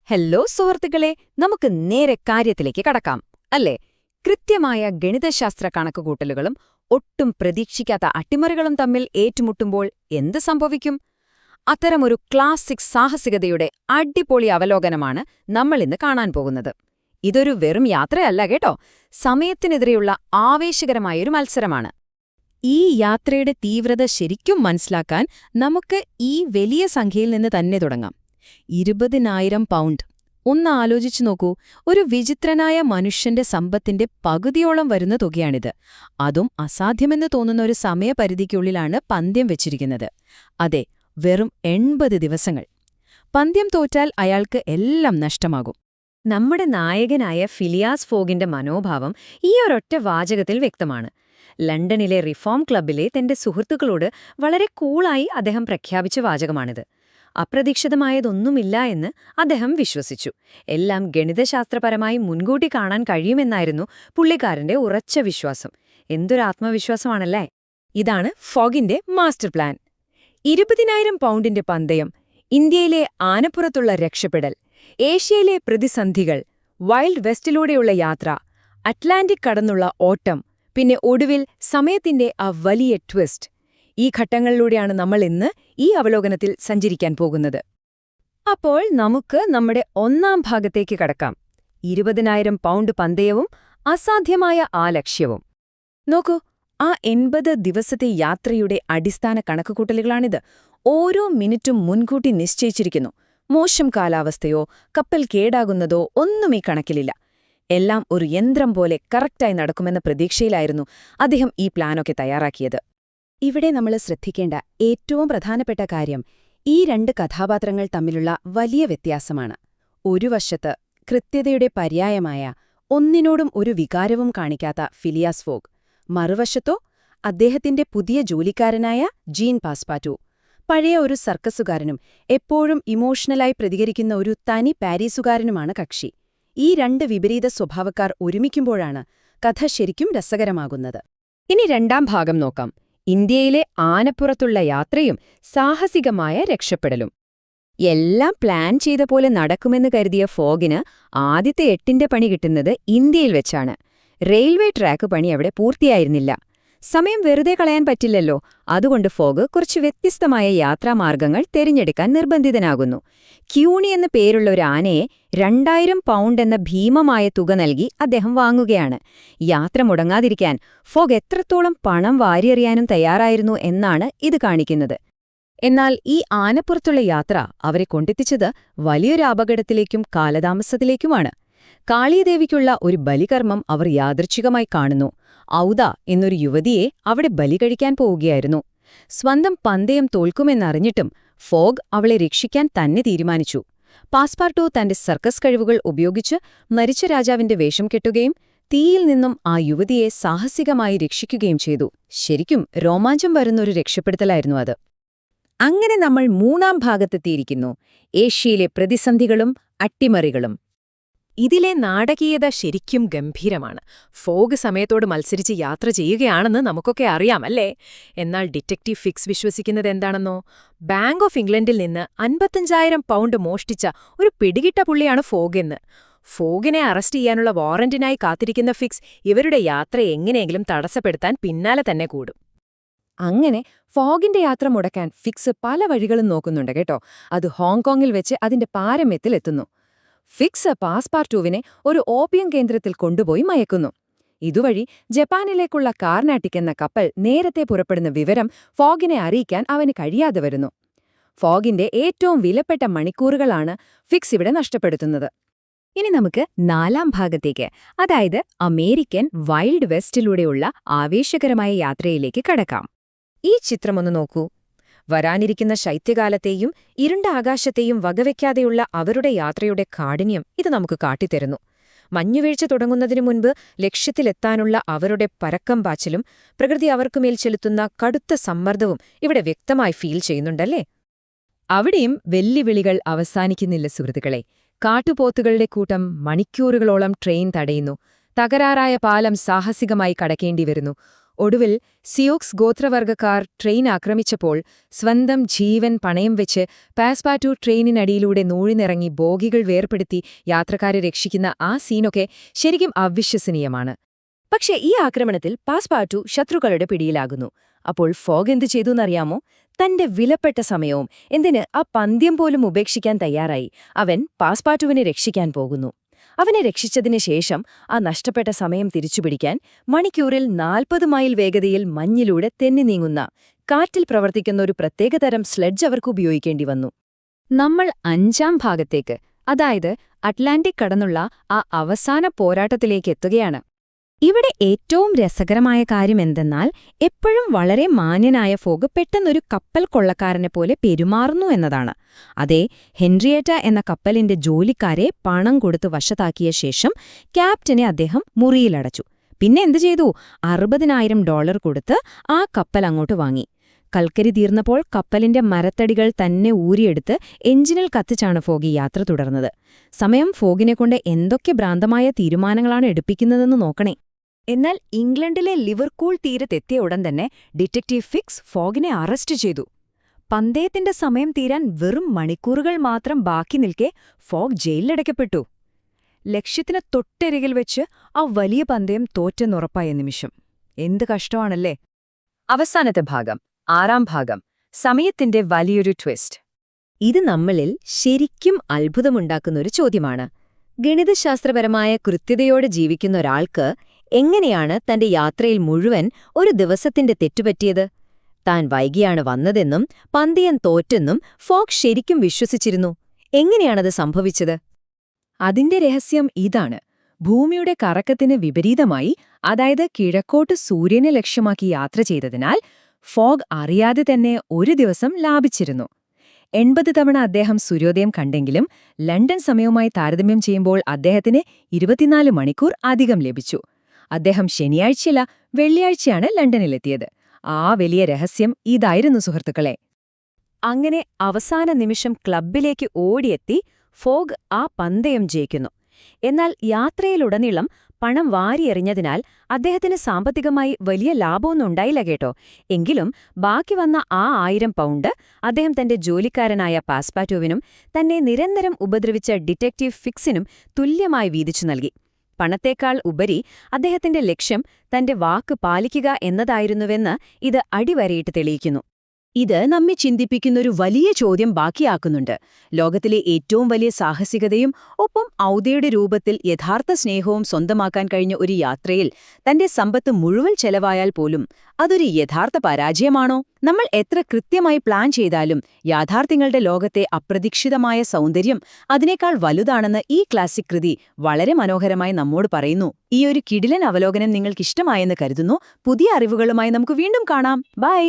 Hello സുഹൃത്തുക്കളെ, നമുക്ക് നേരെ കാര്യത്തിലേക്ക് കടക്കാം അല്ലേ? കൃത്യമായ ഗണിതശാസ്ത്ര കണക്കുകൂട്ടലുകളും ഒട്ടും പ്രതീക്ഷിക്കാത്ത അട്ടിമറികളും തമ്മിൽ ഏറ്റുമുട്ടുമ്പോൾ എന്ത് സംഭവിക്കും? അത്തരമൊരു ക്ലാസിക് സാഹസികതയുടെ അടിപൊളി അവലോകനമാണ് നമ്മളിന്ന് കാണാൻ പോകുന്നത്. ഇതൊരു വെറും യാത്രയല്ല കേട്ടോ, സമയത്തിനെതിരെയുള്ള ആവേശകരമായൊരു മത്സരമാണ്. ഈ യാത്രയുടെ തീവ്രത ശരിക്കും മനസ്സിലാക്കാൻ നമുക്ക് ഈ വലിയ സംഖ്യയിൽ നിന്ന് തന്നെ തുടങ്ങാം. 20,000 പൗണ്ട്. ഒന്ന് ആലോചിച്ചു നോക്കൂ, ഒരു വിചിത്രനായ മനുഷ്യന്റെ സമ്പത്തിന്റെ പകുതിയോളം വരുന്ന തുകയാണിത്. അതും അസാധ്യമെന്ന് തോന്നുന്ന ഒരു സമയപരിധിക്കുള്ളിലാണ് പന്ത്യം വെച്ചിരിക്കുന്നത്. അതെ, വെറും 80 ദിവസങ്ങൾ. പന്ത്യം തോറ്റാൽ അയാൾക്ക് എല്ലാം നഷ്ടമാകും. നമ്മുടെ നായകനായ ഫിലിയാസ് ഫോഗിന്റെ മനോഭാവം ഈ ഒരൊറ്റ വാചകത്തിൽ വ്യക്തമാണ്. ലണ്ടനിലെ റിഫോം ക്ലബ്ബിലെ തന്റെ സുഹൃത്തുക്കളോട് വളരെ കൂളായി അദ്ദേഹം പ്രഖ്യാപിച്ച വാചകമാണിത്. അപ്രതീക്ഷിതമായതൊന്നുമില്ല എന്ന് അദ്ദേഹം വിശ്വസിച്ചു. എല്ലാം ഗണിതശാസ്ത്രപരമായി മുൻകൂട്ടി കാണാൻ കഴിയുമെന്നായിരുന്നു പുള്ളിക്കാരന്റെ ഉറച്ച വിശ്വാസം. എന്തൊരു ആത്മവിശ്വാസമാണല്ലേ! ഇതാണ് ഫോഗിന്റെ മാസ്റ്റർ പ്ലാൻ. 20,000 പൗണ്ടിന്റെ പന്തയം, ഇന്ത്യയിലെ ആനപ്പുറത്തുള്ള രക്ഷപ്പെടൽ, ഏഷ്യയിലെ പ്രതിസന്ധികൾ, വൈൽഡ് വെസ്റ്റിലൂടെയുള്ള യാത്ര, അറ്റ്ലാന്റിക് കടന്നുള്ള ഓട്ടം, പിന്നെ ഒടുവിൽ സമയത്തിന്റെ ആ വലിയ ട്വിസ്റ്റ്. ഈ ഘട്ടങ്ങളിലൂടെയാണ് നമ്മൾ ഇന്ന് ഈ അവലോകനത്തിൽ സഞ്ചരിക്കാൻ പോകുന്നത്. അപ്പോൾ നമുക്ക് നമ്മുടെ ഒന്നാം ഭാഗത്തേക്ക് കടക്കാം. 20,000 പൗണ്ട് പന്തയവും അസാധ്യമായ ആ ലക്ഷ്യവും. നോക്കൂ, ആ 80 ദിവസത്തെ യാത്രയുടെ അടിസ്ഥാന കണക്കുകൂട്ടലുകളാണിത്. ഓരോ മിനിറ്റും മുൻകൂട്ടി നിശ്ചയിച്ചിരിക്കുന്നു. മോശം കാലാവസ്ഥയോ കപ്പൽ കേടാകുന്നതോ ഒന്നും ഈ കണക്കിലില്ല. എല്ലാം ഒരു യന്ത്രം പോലെ കറക്റ്റായി നടക്കുമെന്ന പ്രതീക്ഷയിലായിരുന്നു അദ്ദേഹം ഈ പ്ലാനൊക്കെ തയ്യാറാക്കിയത്. ഇവിടെ നമ്മൾ ശ്രദ്ധിക്കേണ്ട ഏറ്റവും പ്രധാനപ്പെട്ട കാര്യം ഈ രണ്ട് കഥാപാത്രങ്ങൾ തമ്മിലുള്ള വലിയ വ്യത്യാസമാണ്. ഒരു വശത്ത് കൃത്യതയുടെ പര്യായമായ, ഒന്നിനോടും ഒരു വികാരവും കാണിക്കാത്ത ഫിലിയാസ് ഫോഗ്, മറുവശത്തോ അദ്ദേഹത്തിന്റെ പുതിയ ജോലിക്കാരനായ ജീൻ പാസ്പാറ്റു, പഴയ ഒരു സർക്കസുകാരനും എപ്പോഴും ഇമോഷണലായി പ്രതികരിക്കുന്ന ഒരു തനി പാരീസുകാരനുമാണ് കക്ഷി. ഈ രണ്ട് വിപരീത സ്വഭാവക്കാർ ഒരുമിക്കുമ്പോഴാണ് കഥ ശരിക്കും രസകരമാകുന്നത്. ഇനി രണ്ടാം ഭാഗം നോക്കാം. ഇന്ത്യയിലെ ആനപ്പുറത്തുള്ള യാത്രയും സാഹസികമായ രക്ഷപ്പെടലും. എല്ലാം പ്ലാൻ ചെയ്ത പോലെ നടക്കുമെന്ന് കരുതിയ ഫോഗിന് ആദ്യത്തെ 8ന്റെ പണി കിട്ടുന്നത് ഇന്ത്യയിൽ വെച്ചാണ്. റെയിൽവേ ട്രാക്ക് പണി അവിടെ പൂർത്തിയായിരുന്നില്ല. സമയം വെറുതെ കളയാൻ പറ്റില്ലല്ലോ. അതുകൊണ്ട് ഫോഗ് കുറച്ച് വ്യത്യസ്തമായ യാത്രാമാർഗങ്ങൾ തിരഞ്ഞെടുക്കാൻ നിർബന്ധിതനാകുന്നു. ക്യൂണി എന്ന പേരുള്ള ഒരു ആനയെ 2,000 പൗണ്ട് എന്ന ഭീമമായ തുക നൽകി അദ്ദേഹം വാങ്ങുകയാണ്. യാത്ര മുടങ്ങാതിരിക്കാൻ ഫോഗ് എത്രത്തോളം പണം വാരിയെറിയാനും തയ്യാറായിരുന്നു എന്നാണ് ഇത് കാണിക്കുന്നത്. എന്നാൽ ഈ ആനപ്പുറത്തുള്ള യാത്ര അവരെ കൊണ്ടെത്തിച്ചത് വലിയൊരു അപകടത്തിലേക്കും കാലതാമസത്തിലേക്കുമാണ്. കാളീദേവിക്കുള്ള ഒരു ബലികർമ്മം അവർ യാദൃച്ഛികമായി കാണുന്നു. ഔദ എന്നൊരു യുവതിയെ അവിടെ ബലി കഴിക്കാൻ പോവുകയായിരുന്നു. സ്വന്തം പന്തയം തോൽക്കുമെന്നറിഞ്ഞിട്ടും ഫോഗ് അവളെ രക്ഷിക്കാൻ തന്നെ തീരുമാനിച്ചു. പാസ്പാർട്ടോ തന്റെ സർക്കസ് കഴിവുകൾ ഉപയോഗിച്ച് മരിച്ച രാജാവിന്റെ വേഷം കെട്ടുകയും തീയിൽ നിന്നും ആ യുവതിയെ സാഹസികമായി രക്ഷിക്കുകയും ചെയ്തു. ശരിക്കും രോമാഞ്ചം വരുന്നൊരു രക്ഷപ്പെടുത്തലായിരുന്നു അത്. അങ്ങനെ നമ്മൾ മൂന്നാം ഭാഗത്തെത്തിയിരിക്കുന്നു. ഏഷ്യയിലെ പ്രതിസന്ധികളും അട്ടിമറികളും. ഇതിലെ നാടകീയത ശരിക്കും ഗംഭീരമാണ്. ഫോഗ് സമയത്തോട് മത്സരിച്ച് യാത്ര ചെയ്യുകയാണെന്ന് നമുക്കൊക്കെ അറിയാമല്ലേ? എന്നാൽ ഡിറ്റക്റ്റീവ് ഫിക്സ് വിശ്വസിക്കുന്നത് എന്താണെന്നോ? ബാങ്ക് ഓഫ് ഇംഗ്ലണ്ടിൽ നിന്ന് 55,000 പൗണ്ട് മോഷ്ടിച്ച ഒരു പിടികിട്ട പുള്ളിയാണ് ഫോഗെന്ന്. ഫോഗിനെ അറസ്റ്റ് ചെയ്യാനുള്ള വാറന്റിനായി കാത്തിരിക്കുന്ന ഫിക്സ് ഇവരുടെ യാത്ര എങ്ങനെയെങ്കിലും തടസ്സപ്പെടുത്താൻ പിന്നാലെ തന്നെ കൂടും. അങ്ങനെ ഫോഗിന്റെ യാത്ര മുടക്കാൻ ഫിക്സ് പല വഴികളും നോക്കുന്നുണ്ട് കേട്ടോ. അത് ഹോങ്കോങ്ങിൽ വെച്ച് അതിന്റെ പാരമ്യത്തിലെത്തുന്നു. ഫിക്സ് പാസ്പാർട്ടുവിനെ ഒരു ഓപ്പിയം കേന്ദ്രത്തിൽ കൊണ്ടുപോയി മയക്കുന്നു. ഇതുവഴി ജപ്പാനിലേക്കുള്ള കാർനാട്ടിക് എന്ന കപ്പൽ നേരത്തെ പുറപ്പെടുന്ന വിവരം ഫോഗിനെ അറിയിക്കാൻ അവന് കഴിയാതെ വരുന്നു. ഫോഗിന്റെ ഏറ്റവും വിലപ്പെട്ട മണിക്കൂറുകളാണ് ഫിക്സ് ഇവിടെ നഷ്ടപ്പെടുത്തുന്നത്. ഇനി നമുക്ക് നാലാം ഭാഗത്തേക്ക്, അതായത് അമേരിക്കൻ വൈൽഡ് വെസ്റ്റിലൂടെയുള്ള ആവേശകരമായ യാത്രയിലേക്ക് കടക്കാം. ഈ ചിത്രമൊന്ന് നോക്കൂ. വരാനിരിക്കുന്ന ശൈത്യകാലത്തെയും ഇരുണ്ട ആകാശത്തെയും വകവയ്ക്കാതെയുള്ള അവരുടെ യാത്രയുടെ കാഠിന്യം ഇത് നമുക്ക് കാട്ടിത്തരുന്നു. മഞ്ഞുവീഴ്ച തുടങ്ങുന്നതിനു മുൻപ് ലക്ഷ്യത്തിലെത്താനുള്ള അവരുടെ പരക്കം പാച്ചിലും പ്രകൃതി അവർക്കുമേൽ ചെലുത്തുന്ന കടുത്ത സമ്മർദ്ദവും ഇവിടെ വ്യക്തമായി ഫീൽ ചെയ്യുന്നുണ്ടല്ലേ? അവിടെയും വെല്ലുവിളികൾ അവസാനിക്കുന്നില്ല സുഹൃത്തുക്കളെ. കാട്ടുപോത്തുകളുടെ കൂട്ടം മണിക്കൂറുകളോളം ട്രെയിൻ തടയുന്നു. തകരാറായ പാലം സാഹസികമായി കടക്കേണ്ടി വരുന്നു. ഒടുവിൽ സിയോക്സ് ഗോത്രവർഗക്കാർ ട്രെയിൻ ആക്രമിച്ചപ്പോൾ സ്വന്തം ജീവൻ പണയം വെച്ച് പാസ്പാർട്ടു ട്രെയിനിനടിയിലൂടെ നൂഴിനിറങ്ങി ബോഗികൾ വേർപെടുത്തി യാത്രക്കാരെ രക്ഷിക്കുന്ന ആ സീനൊക്കെ ശരിക്കും അവിശ്വസനീയമാണ്. പക്ഷേ ഈ ആക്രമണത്തിൽ പാസ്പാർട്ടു ശത്രുക്കളുടെ പിടിയിലാകുന്നു. അപ്പോൾ ഫോഗ് എന്തു ചെയ്തുവെന്നറിയാമോ? തന്റെ വിലപ്പെട്ട സമയവും എന്തിന് ആ പന്ത്യം പോലും ഉപേക്ഷിക്കാൻ തയ്യാറായി. അവൻ പാസ്പാർട്ടുവിനെ രക്ഷിക്കാൻ പോകുന്നു. അവനെ രക്ഷിച്ചതിന് ശേഷം ആ നഷ്ടപ്പെട്ട സമയം തിരിച്ചുപിടിക്കാൻ മണിക്കൂറിൽ 40 മൈൽ വേഗതയിൽ മഞ്ഞിലൂടെ തെന്നി നീങ്ങുന്ന കാറ്റിൽ പ്രവർത്തിക്കുന്ന ഒരു പ്രത്യേകതരം സ്ലെഡ്ജ് അവർക്ക് ഉപയോഗിക്കേണ്ടി വന്നു. നമ്മൾ 5ാം ഭാഗത്തേക്ക്, അതായത് അറ്റ്ലാന്റിക് കടന്നുള്ള ആ അവസാന പോരാട്ടത്തിലേക്ക് എത്തുകയാണ്. ഇവിടെ ഏറ്റവും രസകരമായ കാര്യമെന്തെന്നാൽ എപ്പോഴും വളരെ മാന്യനായ ഫോഗ് പെട്ടെന്നൊരു കപ്പൽ കൊള്ളക്കാരനെ പോലെ പെരുമാറുന്നു എന്നതാണ്. അതേ, ഹെൻറിയേറ്റ എന്ന കപ്പലിന്റെ ജോലിക്കാരെ പണം കൊടുത്ത് വശത്താക്കിയ ശേഷം ക്യാപ്റ്റനെ അദ്ദേഹം മുറിയിലടച്ചു. പിന്നെ എന്തു ചെയ്തു? $60,000 കൊടുത്ത് ആ കപ്പൽ അങ്ങോട്ട് വാങ്ങി. കൽക്കരി തീർന്നപ്പോൾ കപ്പലിന്റെ മരത്തടികൾ തന്നെ ഊരിയെടുത്ത് എഞ്ചിനിൽ കത്തിച്ചാണ് ഫോഗ് യാത്ര തുടർന്നത്. സമയം ഫോഗിനെക്കൊണ്ട് എന്തൊക്കെ ഭ്രാന്തമായ തീരുമാനങ്ങളാണ് എടുപ്പിക്കുന്നതെന്ന് നോക്കണേ. എന്നാൽ ഇംഗ്ലണ്ടിലെ ലിവർപൂൾ തീരത്തെത്തിയ ഉടൻ തന്നെ ഡിറ്റക്റ്റീവ് ഫിക്സ് ഫോഗിനെ അറസ്റ്റ് ചെയ്തു. പന്തയത്തിന്റെ സമയം തീരാൻ വെറും മണിക്കൂറുകൾ മാത്രം ബാക്കി നിൽക്കെ ഫോഗ് ജയിലിലടയ്ക്കപ്പെട്ടു. ലക്ഷ്യത്തിന് തൊട്ടരികിൽ വെച്ച് ആ വലിയ പന്തയം തോറ്റെന്നുറപ്പായ നിമിഷം. എന്ത് കഷ്ടമാണല്ലേ? അവസാനത്തെ ഭാഗം, 6ാം ഭാഗം, സമയത്തിന്റെ വലിയൊരു ട്വിസ്റ്റ്. ഇത് നമ്മളിൽ ശരിക്കും അത്ഭുതമുണ്ടാക്കുന്നൊരു ചോദ്യമാണ്. ഗണിതശാസ്ത്രപരമായ കൃത്യതയോടെ ജീവിക്കുന്ന ഒരാൾക്ക് എങ്ങനെയാണ് തന്റെ യാത്രയിൽ മുഴുവൻ ഒരു ദിവസത്തിന്റെ തെറ്റുപറ്റിയത്? താൻ വൈകിയാണ് വന്നതെന്നും പന്തയം തോറ്റെന്നും ഫോഗ് ശരിക്കും വിശ്വസിച്ചിരുന്നു. എങ്ങനെയാണത് സംഭവിച്ചത്? അതിന്റെ രഹസ്യം ഇതാണ്. ഭൂമിയുടെ കറക്കത്തിന് വിപരീതമായി, അതായത് കിഴക്കോട്ട് സൂര്യനെ ലക്ഷ്യമാക്കി യാത്ര ചെയ്തതിനാൽ ഫോഗ് അറിയാതെ തന്നെ ഒരു ദിവസം ലാഭിച്ചിരുന്നു. 80 തവണ അദ്ദേഹം സൂര്യോദയം കണ്ടെങ്കിലും ലണ്ടൻ സമയവുമായി താരതമ്യം ചെയ്യുമ്പോൾ അദ്ദേഹത്തിന് 24 മണിക്കൂർ അധികം ലഭിച്ചു. അദ്ദേഹം ശനിയാഴ്ചയല്ല, വെള്ളിയാഴ്ചയാണ് ലണ്ടനിലെത്തിയത്. ആ വലിയ രഹസ്യം ഇതായിരുന്നു സുഹൃത്തുക്കളെ. അങ്ങനെ അവസാന നിമിഷം ക്ലബ്ബിലേക്ക് ഓടിയെത്തി ഫോഗ് ആ പന്തയം ജയിക്കുന്നു. എന്നാൽ യാത്രയിലുടനീളം പണം വാരിയെറിഞ്ഞതിനാൽ അദ്ദേഹത്തിന് സാമ്പത്തികമായി വലിയ ലാഭമൊന്നും ഉണ്ടായില്ല കേട്ടോ. എങ്കിലും ബാക്കി വന്ന ആ 1000 പൗണ്ട് അദ്ദേഹം തന്റെ ജോലിക്കാരനായ പാസ്പാർട്ടുവിനും തന്നെ നിരന്തരം ഉപദ്രവിച്ച ഡിറ്റക്റ്റീവ് ഫിക്സിനും തുല്യമായി വീതിച്ചു നൽകി. പണത്തേക്കാൾ ഉപരി അദ്ദേഹത്തിന്റെ ലക്ഷ്യം തന്റെ വാക്ക് പാലിക്കുക എന്നതായിരുന്നുവെന്ന് ഇത് അടിവരയിട്ട് തെളിയിക്കുന്നു. ഇത് നമ്മെ ചിന്തിപ്പിക്കുന്നൊരു വലിയ ചോദ്യം ബാക്കിയാക്കുന്നുണ്ട്. ലോകത്തിലെ ഏറ്റവും വലിയ സാഹസികതയും ഒപ്പം ഔദയുടെ രൂപത്തിൽ യഥാർത്ഥ സ്നേഹവും സ്വന്തമാക്കാൻ കഴിഞ്ഞ ഒരു യാത്രയിൽ തന്റെ സമ്പത്ത് മുഴുവൻ ചെലവായാൽ പോലും അതൊരു യഥാർത്ഥ പരാജയമാണോ? നമ്മൾ എത്ര കൃത്യമായി പ്ലാൻ ചെയ്താലും യാഥാർത്ഥ്യങ്ങളുടെ ലോകത്തെ അപ്രതീക്ഷിതമായ സൗന്ദര്യം അതിനേക്കാൾ വലുതാണെന്ന് ഈ ക്ലാസിക് കൃതി വളരെ മനോഹരമായി നമ്മോട് പറയുന്നു. ഈ ഒരു കിടിലൻ അവലോകനം നിങ്ങൾക്കിഷ്ടമായെന്ന് കരുതുന്നു. പുതിയ അറിവുകളുമായി നമുക്ക് വീണ്ടും കാണാം. ബൈ.